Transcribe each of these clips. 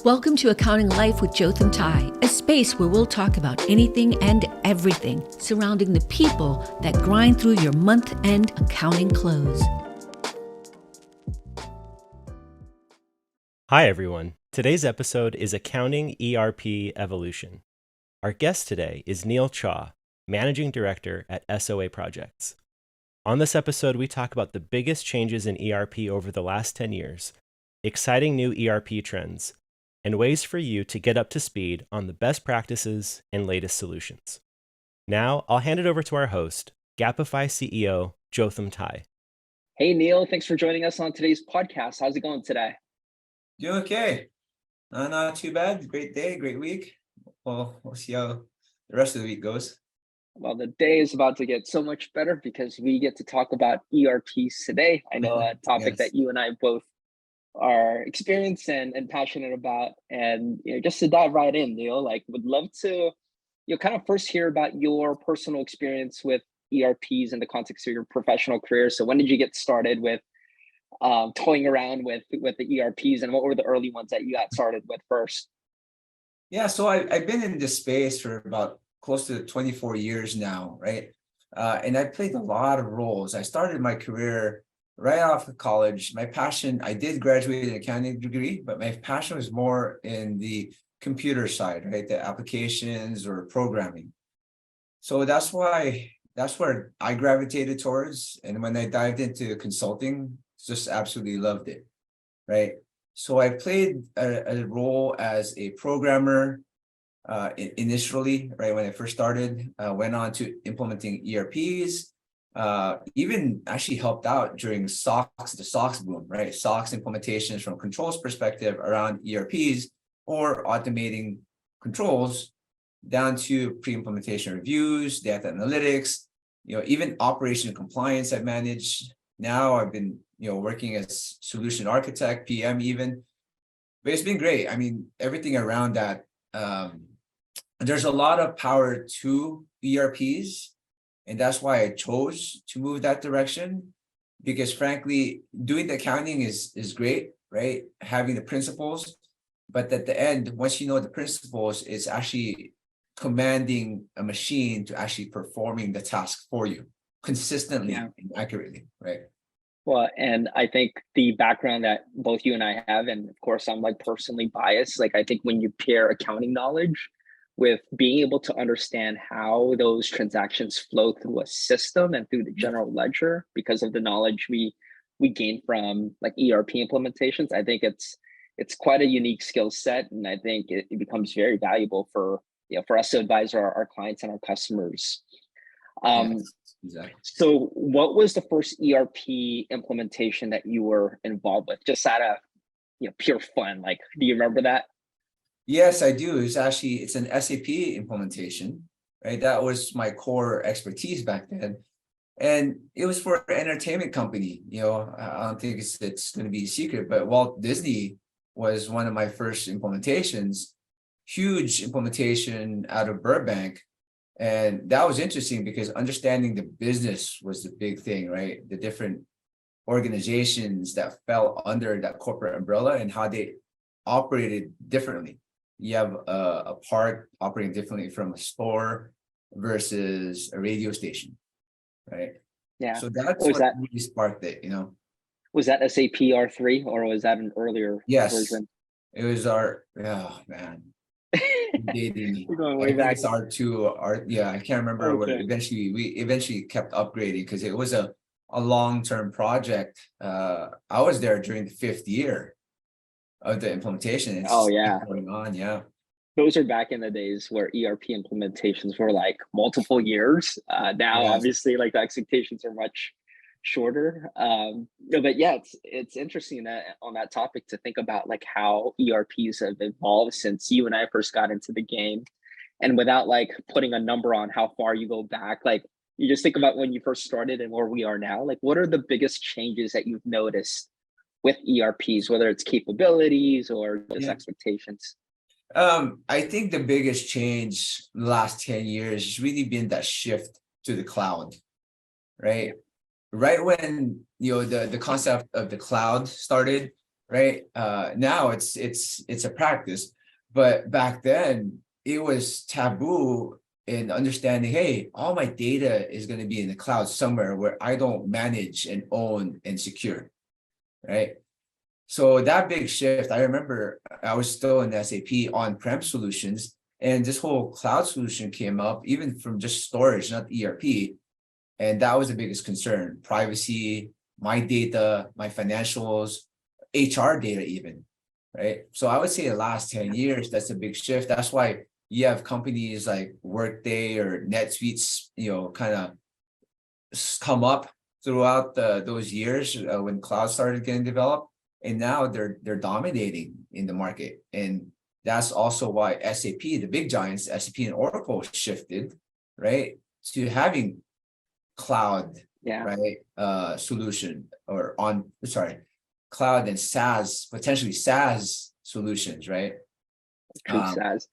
Welcome to Accounting Life with Jotham Tai, a space where we'll talk about anything and everything surrounding the people that grind through your month-end accounting close. Hi, everyone. Today's episode is Accounting ERP Evolution. Our guest today is Chua, Managing Director at SOAProjects. On this episode, we talk about the biggest changes in ERP over the last 10 years, exciting new ERP trends, and ways for you to get up to speed on the best practices and latest solutions. Now, I'll hand it over to our host, Gapify CEO, Jotham Tai. Hey, Neil, thanks for joining us on today's podcast. How's it going today? Doing okay. Not too bad. Great day, great week. Well, we'll see how the rest of the week goes. Well, the day is about to get so much better because we get to talk about ERPs today. I know a topic that you and I both are experienced and passionate about. And just to dive right in, Neil, would love to kind of first hear about your personal experience with ERPs in the context of your professional career. So when did you get started with toying around with the ERPs, and what were the early ones that you got started with first? Yeah, so I've been in this space for about close to 24 years now, right? And I played a lot of roles. I started my career right off of college. My passion, I did graduate an accounting degree, but my passion was more in the computer side, right? The applications or programming. So that's where I gravitated towards. And when I dived into consulting, just absolutely loved it, right? So I played a role as a programmer initially, right? When I first started, went on to implementing ERPs, even actually helped out during the SOX boom, right? SOX implementations from controls perspective around ERPs or automating controls down to pre-implementation reviews, data analytics, even operation and compliance I've managed. Now I've been, working as solution architect, PM even, but it's been great. I mean, everything around that. There's a lot of power to ERPs, and that's why I chose to move that direction, because frankly, doing the accounting is great, right? Having the principles, but at the end, once you know the principles, it's actually commanding a machine to actually performing the task for you consistently and accurately, right? Well, and I think the background that both you and I have, and of course I'm personally biased, I think when you pair accounting knowledge with being able to understand how those transactions flow through a system and through the general ledger because of the knowledge we gain from ERP implementations, I think it's quite a unique skill set, and I think it becomes very valuable for us to advise our clients and our customers. Yes, exactly. So what was the first ERP implementation that you were involved with, just out of pure fun? Do you remember that? Yes, I do. It's an SAP implementation, right? That was my core expertise back then. And it was for an entertainment company. I don't think it's going to be a secret, but Walt Disney was one of my first implementations, huge implementation out of Burbank. And that was interesting because understanding the business was the big thing, right? The different organizations that fell under that corporate umbrella and how they operated differently. You have a park operating differently from a store versus a radio station, right? Yeah. So that's what really sparked it, Was that SAP R3 or was that an earlier version? It was oh man. Dating. We're going way I think back. it's R2, I can't remember what we eventually kept upgrading because it was a long-term project. I was there during the 5th year of the implementation. It's going on. Those are back in the days where ERP implementations were multiple years. Now obviously the expectations are much shorter. But it's interesting that on that topic to think about how ERPs have evolved since you and I first got into the game, and without putting a number on how far you go back, you just think about when you first started and where we are now. What are the biggest changes that you've noticed with ERPs, whether it's capabilities or just expectations? I think the biggest change in the last 10 years has really been that shift to the cloud, right? Right when the concept of the cloud started, right? Now it's a practice, but back then it was taboo in understanding, hey, all my data is going to be in the cloud somewhere where I don't manage and own and secure, right? So that big shift, I remember I was still in SAP on-prem solutions, and this whole cloud solution came up, even from just storage, not ERP. And that was the biggest concern: privacy, my data, my financials, HR data even, right? So I would say the last 10 years, that's a big shift. That's why you have companies like Workday or NetSuite, kind of come up throughout those years when cloud started getting developed. And now they're dominating in the market. And that's also why SAP, the big giants, SAP and Oracle shifted, right, to having cloud, right, solution or cloud and SaaS, potentially SaaS solutions, right? True SaaS.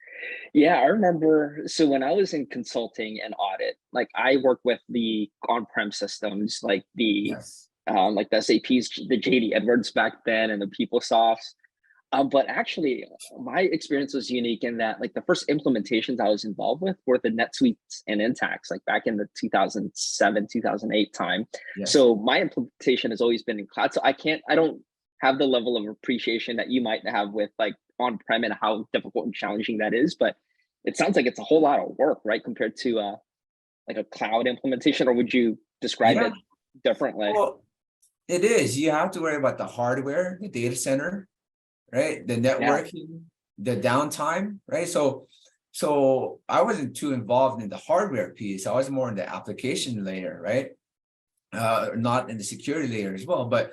Yeah, I remember. So when I was in consulting and audit, like I worked with the on-prem systems, like the SAPs, the JD Edwards back then, and the PeopleSofts. But actually, my experience was unique in that, like, the first implementations I was involved with were the NetSuites and Intacs, like back in the 2007, 2008 time. Yes. So my implementation has always been in cloud. So I don't have the level of appreciation that you might have with like on-prem and how difficult and challenging that is. But it sounds like it's a whole lot of work, right, compared to like a cloud implementation. Or would you describe it differently? Well, it is. You have to worry about the hardware, the data center, right? The networking, the downtime, right? So I wasn't too involved in the hardware piece. I was more in the application layer, right? Not in the security layer as well. But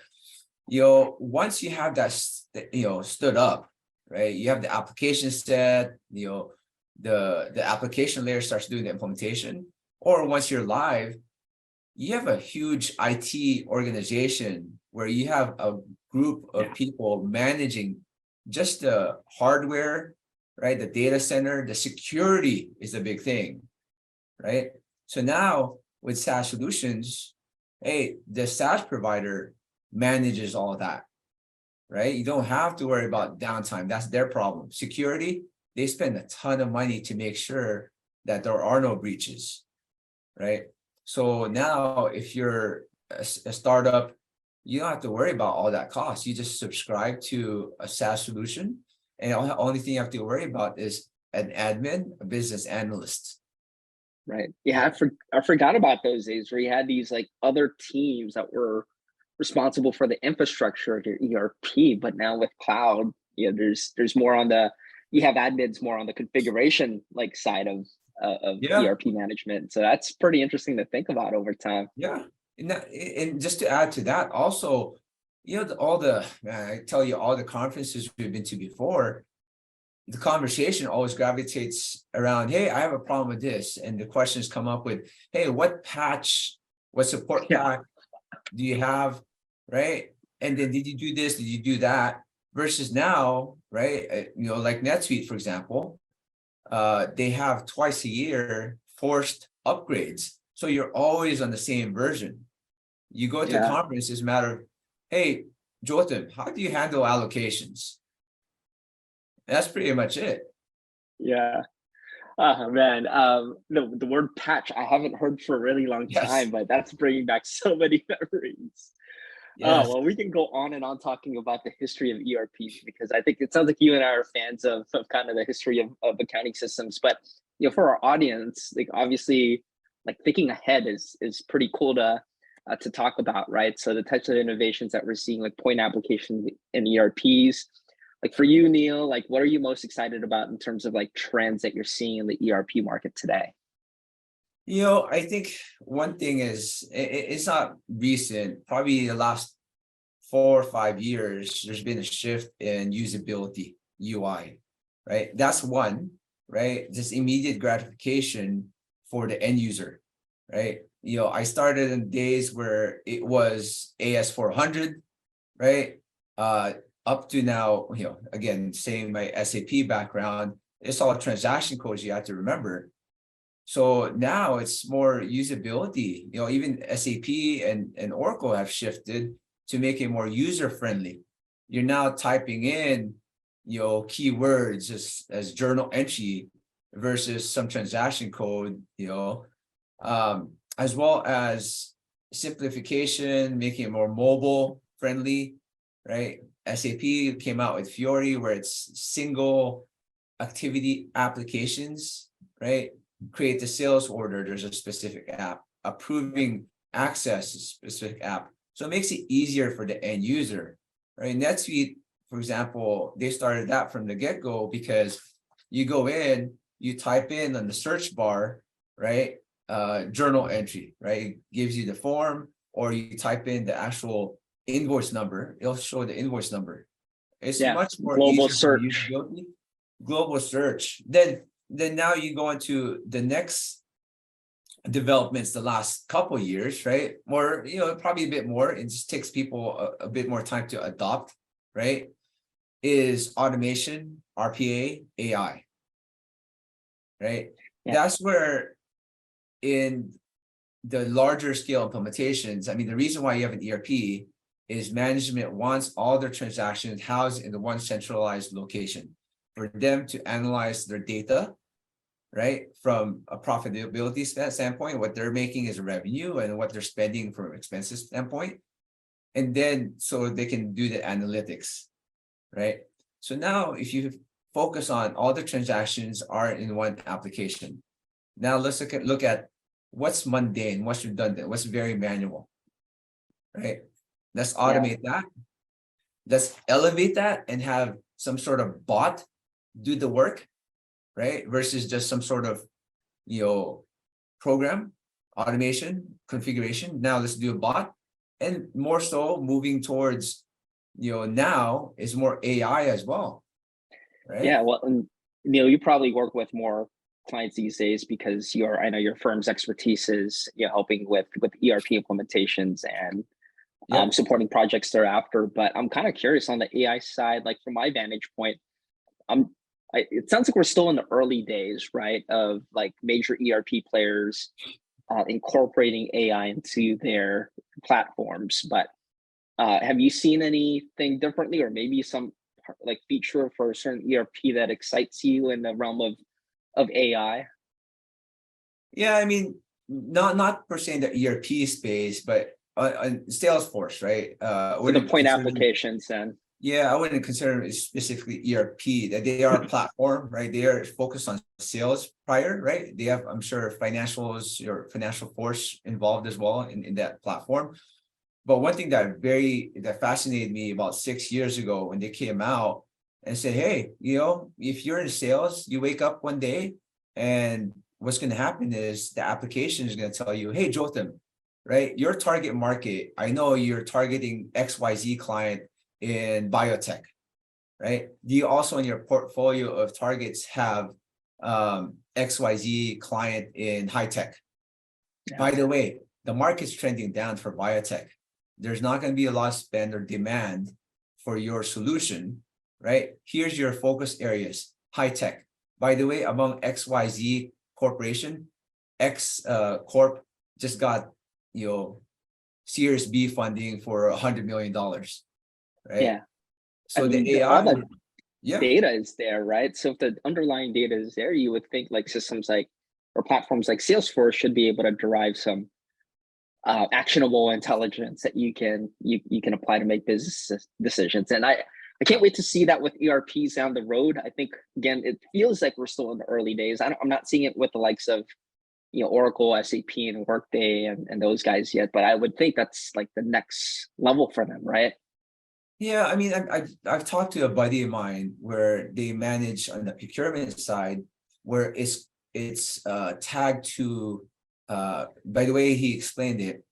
once you have that, stood up, right? You have the application set, the application layer starts doing the implementation. Or once you're live, you have a huge IT organization where you have a group of people managing just the hardware, right? The data center, the security is a big thing, right? So now with SaaS solutions, hey, the SaaS provider manages all of that, right? You don't have to worry about downtime. That's their problem. Security, they spend a ton of money to make sure that there are no breaches, right? So now if you're a startup, you don't have to worry about all that cost. You just subscribe to a SaaS solution, and the only thing you have to worry about is an admin, a business analyst. Right. Yeah, I forgot about those days where you had these like other teams that were responsible for the infrastructure of your ERP. But now with cloud, there's more on you have admins more on the configuration like side of ERP management. So that's pretty interesting to think about over time. Yeah. And just to add to that, also, I tell you, all the conferences we've been to before, the conversation always gravitates around, hey, I have a problem with this. And the questions come up with, hey, what support pack do you have, right? And then did you do this? Did you do that? Versus now, right? Like NetSuite, for example, they have twice a year forced upgrades. So you're always on the same version. You go to a conference, it's a matter of, hey, Jotham, how do you handle allocations? That's pretty much it. Yeah. Man, the word patch I haven't heard for a really long time, but that's bringing back so many memories. Yes. Well, we can go on and on talking about the history of ERPs, because I think it sounds like you and I are fans of kind of the history of accounting systems. But for our audience, like obviously, like thinking ahead is pretty cool to talk about, right? So the types of innovations that we're seeing, like point applications in ERPs. Like for you, Neil, like what are you most excited about in terms of like trends that you're seeing in the ERP market today? I think one thing is, it's not recent, probably the last 4 or 5 years, there's been a shift in usability, UI, right? That's one, right? Just immediate gratification for the end user, right? I started in days where it was AS400, right? Up to now, again, saying my SAP background, it's all transaction codes you have to remember. So now it's more usability. Even SAP and Oracle have shifted to make it more user friendly, you're now typing in, keywords as journal entry versus some transaction code, as well as simplification, making it more mobile friendly, right? SAP came out with Fiori, where it's single activity applications, right? Create the sales order, there's a specific app. Approving access, a specific app. So it makes it easier for the end user, right? NetSuite, for example, they started that from the get-go because you go in, you type in on the search bar, right? Journal entry, right? It gives you the form, or you type in the actual invoice number, it'll show the invoice number. It's much more global easier for search. usability. Global search. Then now you go into the next developments the last couple years, right? More, probably a bit more. It just takes people a bit more time to adopt, right? Is automation, RPA, AI, right? Yeah. That's where in the larger scale implementations, I mean, the reason why you have an ERP is management wants all their transactions housed in the one centralized location for them to analyze their data, right? From a profitability standpoint, what they're making is revenue and what they're spending from expenses standpoint. And then so they can do the analytics, right? So now if you focus on all the transactions are in one application. Now let's look at what's mundane, what's redundant, what's very manual, right? Let's automate that. Let's elevate that and have some sort of bot do the work, right? Versus just some sort of, program, automation, configuration. Now let's do a bot, and more so moving towards, now is more AI as well, right? Yeah, well, and, you probably work with more clients these days because I know your firm's expertise is helping with ERP implementations and supporting projects thereafter. But I'm kind of curious on the AI side, like from my vantage point, it sounds like we're still in the early days, right, of like major ERP players incorporating AI into their platforms. But have you seen anything differently, or maybe some like feature for a certain ERP that excites you in the realm of AI? Yeah, I mean, not per se in the ERP space, but Salesforce, right? For the point applications, then. Yeah, I wouldn't consider it specifically ERP, that they are a platform, right? They are focused on sales prior, right? They have, I'm sure, financials or financial force involved as well in that platform. But one thing that fascinated me about 6 years ago when they came out and said, hey, if you're in sales, you wake up one day and what's going to happen is the application is going to tell you, hey, Jotham, right? Your target market, I know you're targeting XYZ client in biotech, right? Do you also in your portfolio of targets have XYZ client in high tech? Yeah. By the way, the market's trending down for biotech. There's not going to be a lot of spend or demand for your solution, right? Here's your focus areas, high tech. By the way, among XYZ corporation, X Corp just got, Series B funding for $100 million. Right? Yeah. So the AI, all the data is there, right? So if the underlying data is there, you would think like systems like or platforms like Salesforce should be able to derive some actionable intelligence that you can apply to make business decisions. And I can't wait to see that with ERPs down the road. I think again, it feels like we're still in the early days. I'm not seeing it with the likes of Oracle, SAP, and Workday and those guys yet, but I would think that's like the next level for them, right? Yeah, I mean, I've talked to a buddy of mine where they manage on the procurement side, where it's tagged to. By the way, he explained it.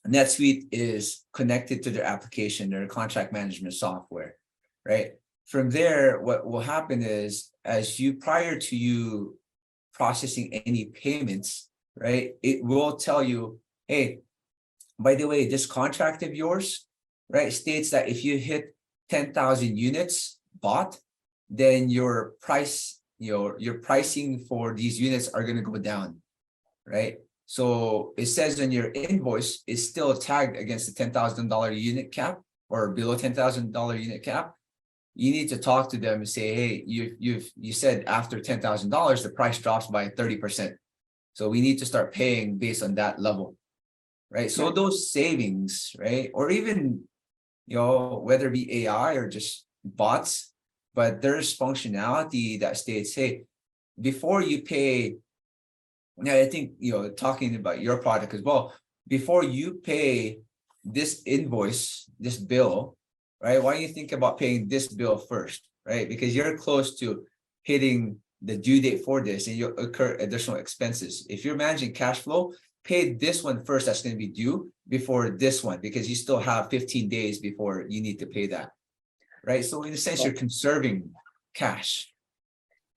NetSuite is connected to their application, their contract management software, right? From there, what will happen is, prior to you processing any payments, right, it will tell you, hey, by the way, this contract of yours, right, states that if you hit 10,000 units bought, then your price, your pricing for these units are going to go down, right? So it says on your invoice is still tagged against the $10,000 unit cap, or below $10,000 unit cap, you need to talk to them and say, hey, you said after $10,000 the price drops by 30%. So we need to start paying based on that level, right? So those savings, right? Or even, whether it be AI or just bots, but there's functionality that states, hey, before you pay, now I think, talking about your product as well, before you pay this invoice, this bill, right? Why don't you think about paying this bill first, right? Because you're close to hitting the due date for this and you'll incur additional expenses. If you're managing cash flow, pay this one first that's going to be due before this one, because you still have 15 days before you need to pay that, right? So in a sense, you're conserving cash.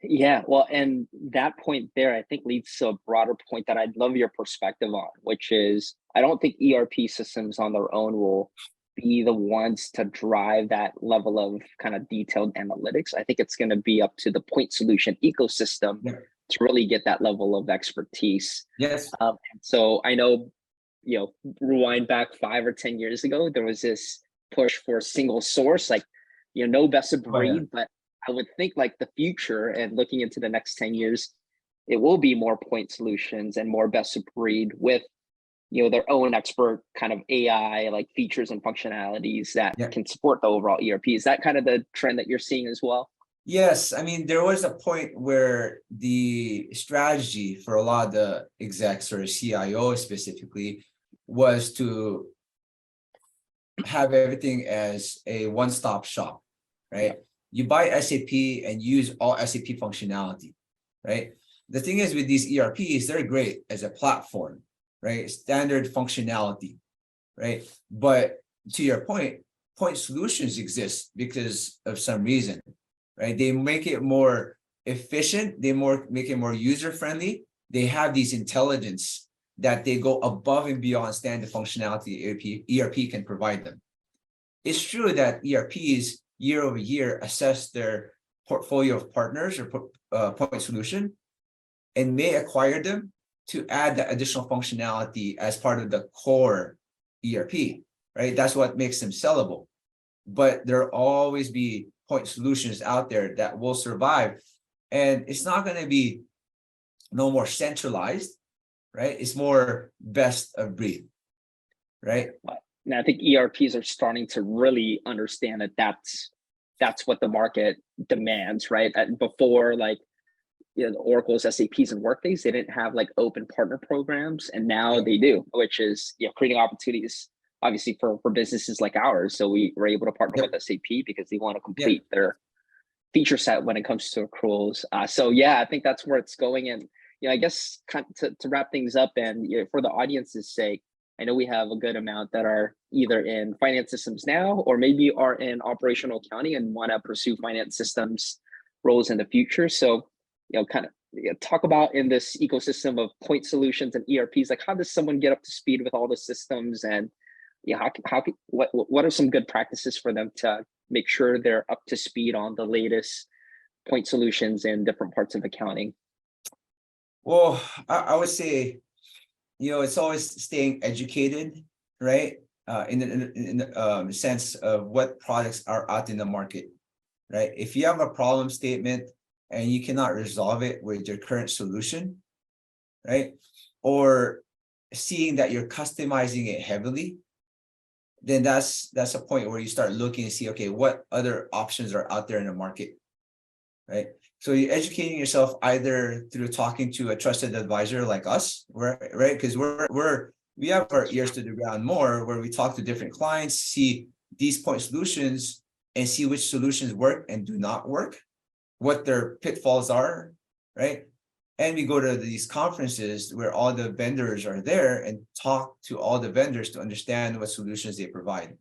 Yeah, well, and that point there, I think, leads to a broader point that I'd love your perspective on, which is I don't think ERP systems on their own will be the ones to drive that level of kind of detailed analytics. I think it's going to be up to the point solution ecosystem to really get that level of expertise. Yes. So I know, rewind back 5 or 10 years ago, there was this push for single source, like, no best of breed, but I would think like the future and looking into the next 10 years, it will be more point solutions and more best of breed with, their own expert kind of AI like features and functionalities that can support the overall ERP. Is that kind of the trend that you're seeing as well? Yes. I mean, there was a point where the strategy for a lot of the execs or CIO specifically was to have everything as a one-stop shop, right? You buy SAP and use all SAP functionality, right? The thing is with these ERPs, they're great as a platform, right? Standard functionality, right? But to your point solutions exist because of some reason, right? They make it more efficient. They make it more user-friendly. They have these intelligence that they go above and beyond standard functionality ERP can provide them. It's true that ERPs year over year assess their portfolio of partners or point solution and may acquire them to add the additional functionality as part of the core ERP, right? That's what makes them sellable. But there'll always be point solutions out there that will survive. And it's not going to be no more centralized, right? It's more best of breed, right? And I think ERPs are starting to really understand that that's what the market demands, right? Before, like, Oracle's, SAPs, and Workdays, they didn't have like open partner programs, and now they do, which is creating opportunities obviously for businesses like ours. So we were able to partner with SAP because they want to complete their feature set when it comes to accruals. So yeah, I think that's where it's going. And I guess kind of to wrap things up, and for the audience's sake, I know we have a good amount that are either in finance systems now or maybe are in operational accounting and want to pursue finance systems roles in the future. So kind of talk about in this ecosystem of point solutions and ERPs, like how does someone get up to speed with all the systems, and what are some good practices for them to make sure they're up to speed on the latest point solutions in different parts of accounting? Well, I would say, it's always staying educated, right? In the sense of what products are out in the market, right? If you have a problem statement and you cannot resolve it with your current solution, right? Or seeing that you're customizing it heavily, then that's a point where you start looking and see, okay, what other options are out there in the market, right? So you're educating yourself either through talking to a trusted advisor like us, right? Because we have our ears to the ground more, where we talk to different clients, see these point solutions and see which solutions work and do not work, what their pitfalls are, right? And we go to these conferences where all the vendors are there and talk to all the vendors to understand what solutions they provide,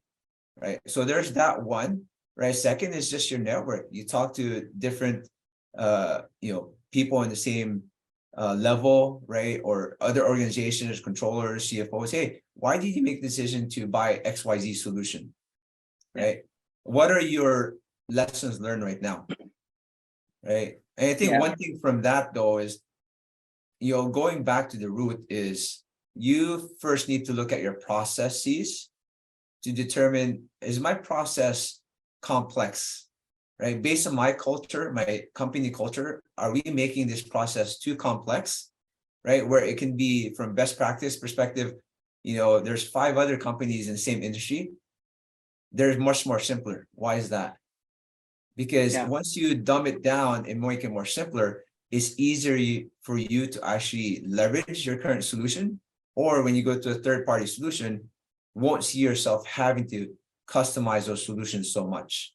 right? So there's that one, right? Second is just your network. You talk to different, people in the same level, right? Or other organizations, controllers, CFOs. Hey, why did you make the decision to buy XYZ solution, right? What are your lessons learned right now, right? And I think one thing from that though is, going back to the root is you first need to look at your processes to determine, is my process complex, right? Based on my culture, my company culture, are we making this process too complex, right? Where it can be, from best practice perspective, there's 5 other companies in the same industry. They're much more simpler. Why is that? Because once you dumb it down and make it more simpler, it's easier for you to actually leverage your current solution. Or when you go to a third-party solution, won't see yourself having to customize those solutions so much,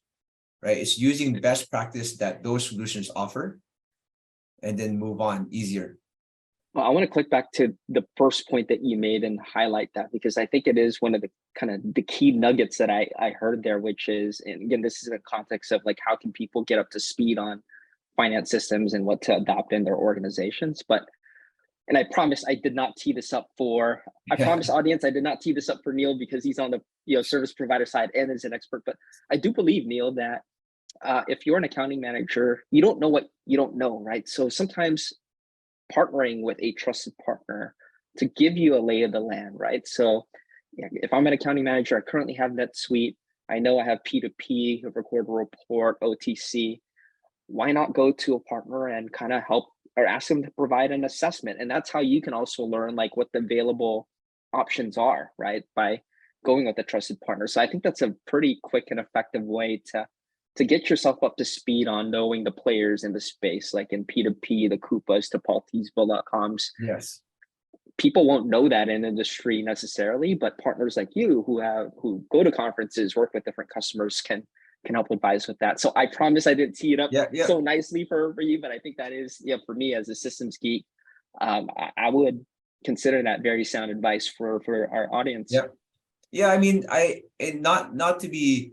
right? It's using the best practice that those solutions offer and then move on easier. Well, I want to click back to the first point that you made and highlight that, because I think it is one of the kind of the key nuggets that I heard there, which is, and again, this is in the context of like, how can people get up to speed on finance systems and what to adopt in their organizations. And I promise I did not tee this up for, I promise audience, I did not tee this up for Neil because he's on the service provider side and is an expert. But I do believe, Neil, that if you're an accounting manager, you don't know what you don't know, right? So sometimes partnering with a trusted partner to give you a lay of the land, right? So if I'm an accounting manager, I currently have NetSuite. I know I have P2P, record report, OTC. Why not go to a partner and kind of help or ask them to provide an assessment? And that's how you can also learn like what the available options are, right? By going with a trusted partner. So I think that's a pretty quick and effective way to get yourself up to speed on knowing the players in the space, like in P2P, the Coupas, the Paltis, Bill.coms. Yes. People won't know that in industry necessarily, but partners like you who go to conferences, work with different customers can help advise with that. So I promise I didn't tee it up so nicely for you, but I think that is, for me as a systems geek, I would consider that very sound advice for our audience. Yeah. I mean, not to be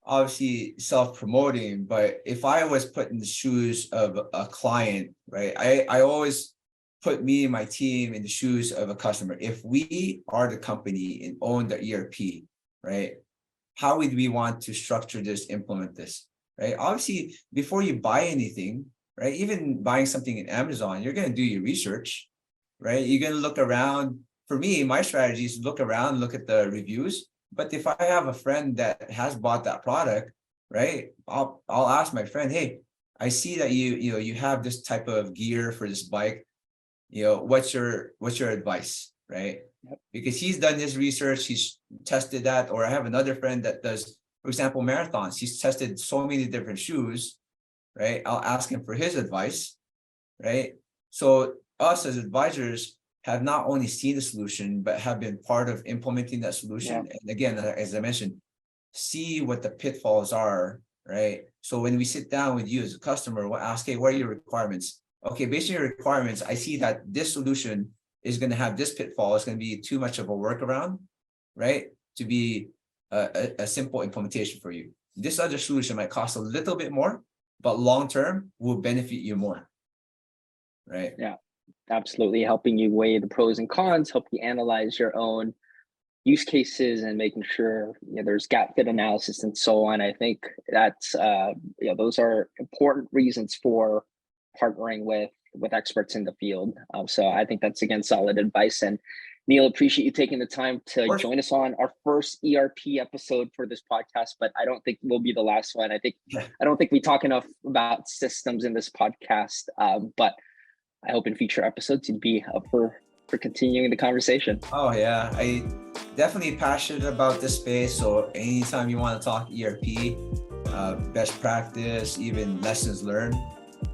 obviously self-promoting, but if I was put in the shoes of a client, right, I always put me and my team in the shoes of a customer. If we are the company and own the ERP, right, how would we want to structure this, implement this, right? Obviously, before you buy anything, right, even buying something in Amazon, you're going to do your research, right? You're going to look around. For me, my strategy is to look around, look at the reviews. But if I have a friend that has bought that product, right, I'll ask my friend, hey, I see that you have this type of gear for this bike. What's your advice, right? Because he's done his research, he's tested that. Or I have another friend that does, for example, marathons. He's tested so many different shoes, right? I'll ask him for his advice, right? So us as advisors have not only seen the solution, but have been part of implementing that solution. And again, as I mentioned, see what the pitfalls are, right? So when we sit down with you as a customer, we'll ask, hey, what are your requirements? Okay, based on your requirements, I see that this solution is going to have this pitfall. It's going to be too much of a workaround, right? To be a simple implementation for you. This other solution might cost a little bit more, but long-term will benefit you more, right? Yeah, absolutely. Helping you weigh the pros and cons, help you analyze your own use cases and making sure there's gap fit analysis and so on. I think that's, those are important reasons for partnering with experts in the field. So I think that's, again, solid advice. And Neil, appreciate you taking the time to join us on our first ERP episode for this podcast, but I don't think we'll be the last one. I don't think we talk enough about systems in this podcast, but I hope in future episodes you'd be up for continuing the conversation. Oh yeah, I definitely passionate about this space. So anytime you want to talk ERP, best practice, even lessons learned,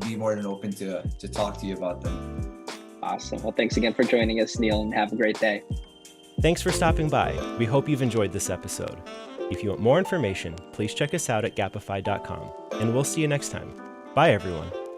be more than open to talk to you about them. Awesome. Well, thanks again for joining us, Neil, and have a great day. Thanks for stopping by. We hope you've enjoyed this episode. If you want more information, please check us out at gapify.com, and we'll see you next time. Bye, everyone.